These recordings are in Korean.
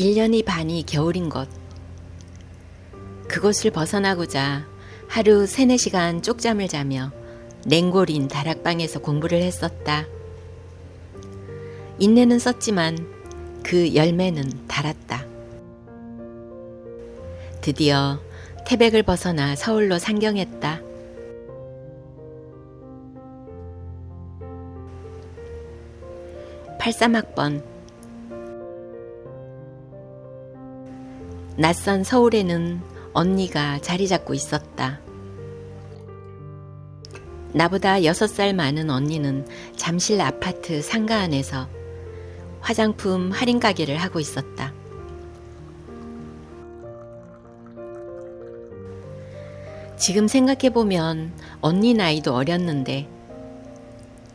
1년이 반이 겨울인 곳. 그곳을 벗어나고자 하루 3-4시간 쪽잠을 자며 냉골인 다락방에서 공부를 했었다. 인내는 썼지만 그 열매는 달았다. 드디어 태백을 벗어나 서울로 상경했다. (83학번) 낯선 서울에는 언니가 자리 잡고 있었다. 나보다 6살 많은 언니는 잠실 아파트 상가 안에서 화장품 할인 가게를 하고 있었다. 지금 생각해보면 언니 나이도 어렸는데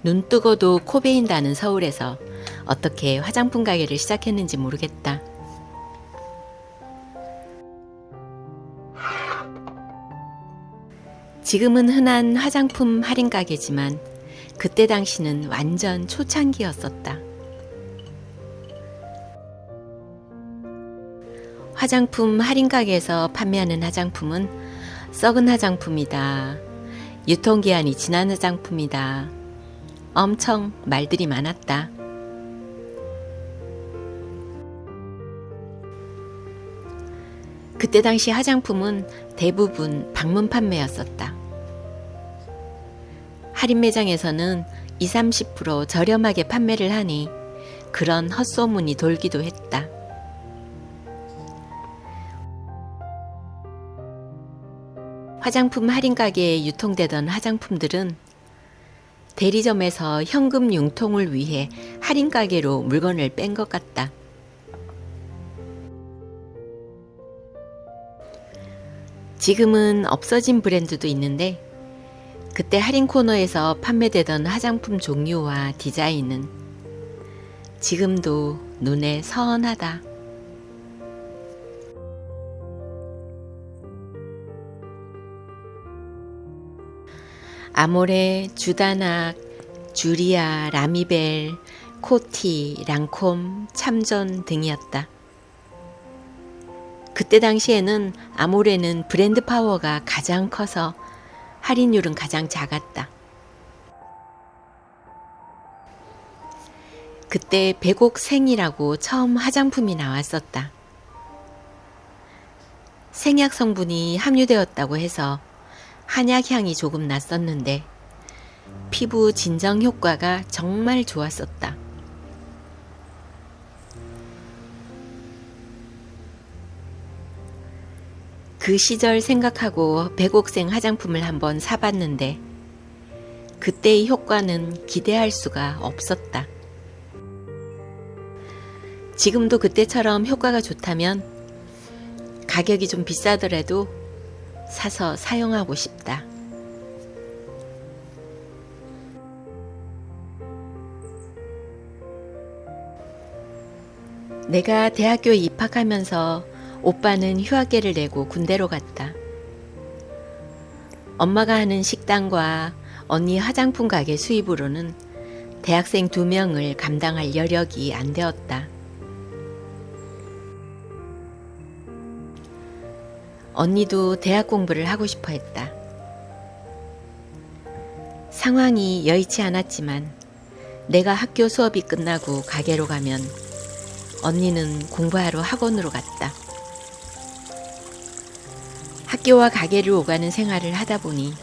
눈 뜨고도 코 베인다는 서울에서 어떻게 화장품 가게를 시작했는지 모르겠다. 지금은 흔한 화장품 할인 가게지만 그때 당시는 완전 초창기였었다. 화장품 할인 가게에서 판매하는 화장품은 썩은 화장품이다, 유통기한이 지난 화장품이다, 엄청 말들이 많았다. 그때 당시 화장품은 대부분 방문 판매였었다. 할인 매장에서는 20-30% 저렴하게 판매를 하니 그런 헛소문이 돌기도 했다. 화장품 할인 가게에 유통되던 화장품들은 대리점에서 현금 융통을 위해 할인 가게로 물건을 뺀 것 같다. 지금은 없어진 브랜드도 있는데 그때 할인 코너에서 판매되던 화장품 종류와 디자인은 지금도 눈에 선하다. 아모레, 주다낙, 주리아, 라미벨, 코티, 랑콤, 참존 등이었다. 그때 당시에는 아모레는 브랜드 파워가 가장 커서 할인율은 가장 작았다. 그때 백옥생이라고 처음 화장품이 나왔었다. 생약 성분이 함유되었다고 해서 한약 향이 조금 났었는데 피부 진정 효과가 정말 좋았었다. 그 시절 생각하고 백옥생 화장품을 한번 사봤는데 그때의 효과는 기대할 수가 없었다. 지금도 그때처럼 효과가 좋다면 가격이 좀 비싸더라도 사서 사용하고 싶다. 내가 대학교에 입학하면서 오빠는 휴학계를 내고 군대로 갔다. 엄마가 하는 식당과 언니 화장품 가게 수입으로는 대학생 2명을 감당할 여력이 안 되었다. 언니도 대학 공부를 하고 싶어 했다. 상황이 여의치 않았지만 내가 학교 수업이 끝나고 가게로 가면 언니는 공부하러 학원으로 갔다. 학교와 가게를 오가는 생활을 하다 보니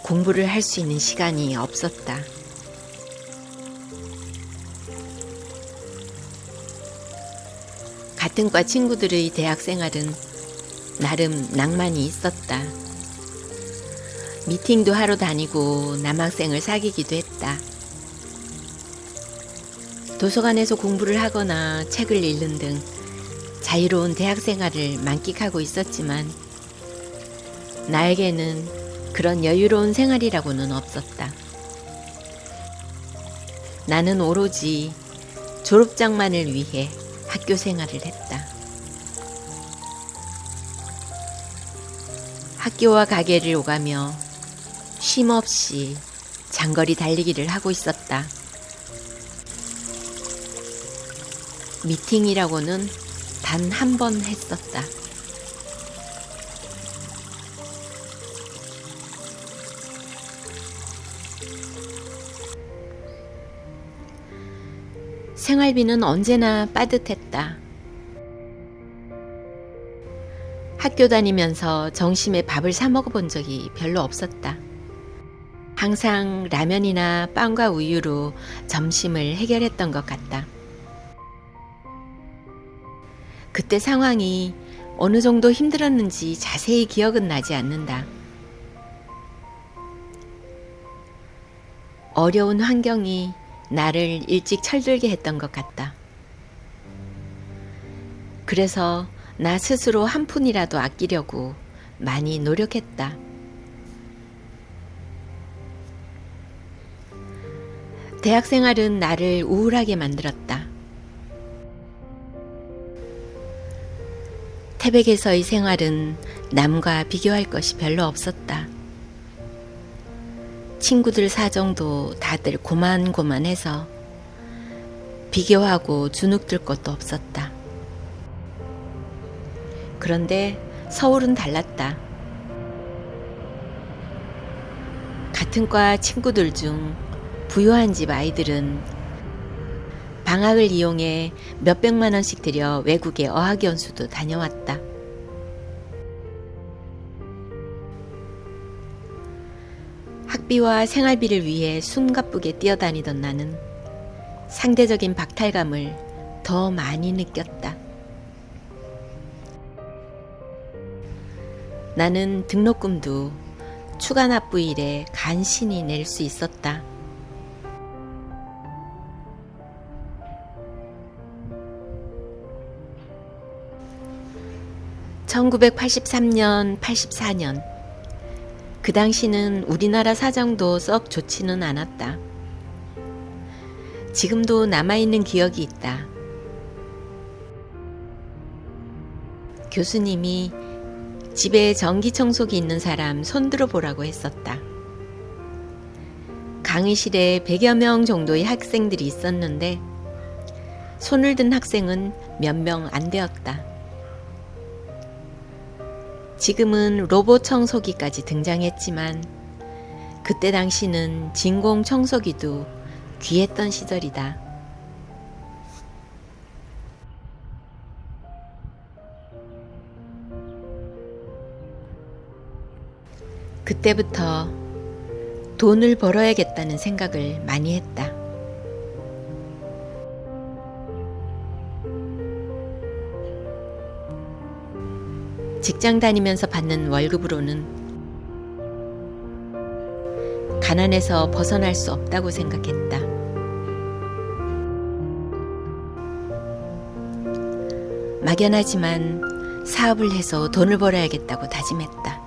공부를 할 수 있는 시간이 없었다. 같은 과 친구들의 대학 생활은 나름 낭만이 있었다. 미팅도 하러 다니고 남학생을 사귀기도 했다. 도서관에서 공부를 하거나 책을 읽는 등 자유로운 대학 생활을 만끽하고 있었지만 나에게는 그런 여유로운 생활이라고는 없었다. 나는 오로지 졸업장만을 위해 학교 생활을 했다. 학교와 가게를 오가며 쉼없이 장거리 달리기를 하고 있었다. 미팅이라고는 단 한 번 했었다. 생활비는 언제나 빠듯했다. 학교 다니면서 점심에 밥을 사 먹어본 적이 별로 없었다. 항상 라면이나 빵과 우유로 점심을 해결했던 것 같다. 그때 상황이 어느 정도 힘들었는지 자세히 기억은 나지 않는다. 어려운 환경이 나를 일찍 철들게 했던 것 같다. 그래서 나 스스로 한 푼이라도 아끼려고 많이 노력했다. 대학 생활은 나를 우울하게 만들었다. 태백에서의 생활은 남과 비교할 것이 별로 없었다. 친구들 사정도 다들 고만고만해서 비교하고 주눅들 것도 없었다. 그런데 서울은 달랐다. 같은 과 친구들 중 부유한 집 아이들은 방학을 이용해 몇백만 원씩 들여 외국에 어학연수도 다녀왔다. 학비와 생활비를 위해 숨가쁘게 뛰어다니던 나는 상대적인 박탈감을 더 많이 느꼈다. 나는 등록금도 추가 납부일에 간신히 낼 수 있었다. (1983년) (84년) 그 당시는 우리나라 사정도 썩 좋지는 않았다. 지금도 남아있는 기억이 있다. 교수님이 집에 전기청소기 있는 사람 손들어 보라고 했었다. 강의실에 100여 명 정도의 학생들이 있었는데 손을 든 학생은 몇 명 안 되었다. 지금은 로봇 청소기까지 등장했지만 그때 당시는 진공 청소기도 귀했던 시절이다. 그때부터 돈을 벌어야겠다는 생각을 많이 했다. 직장 다니면서 받는 월급으로는 가난에서 벗어날 수 없다고 생각했다. 막연하지만 사업을 해서 돈을 벌어야겠다고 다짐했다.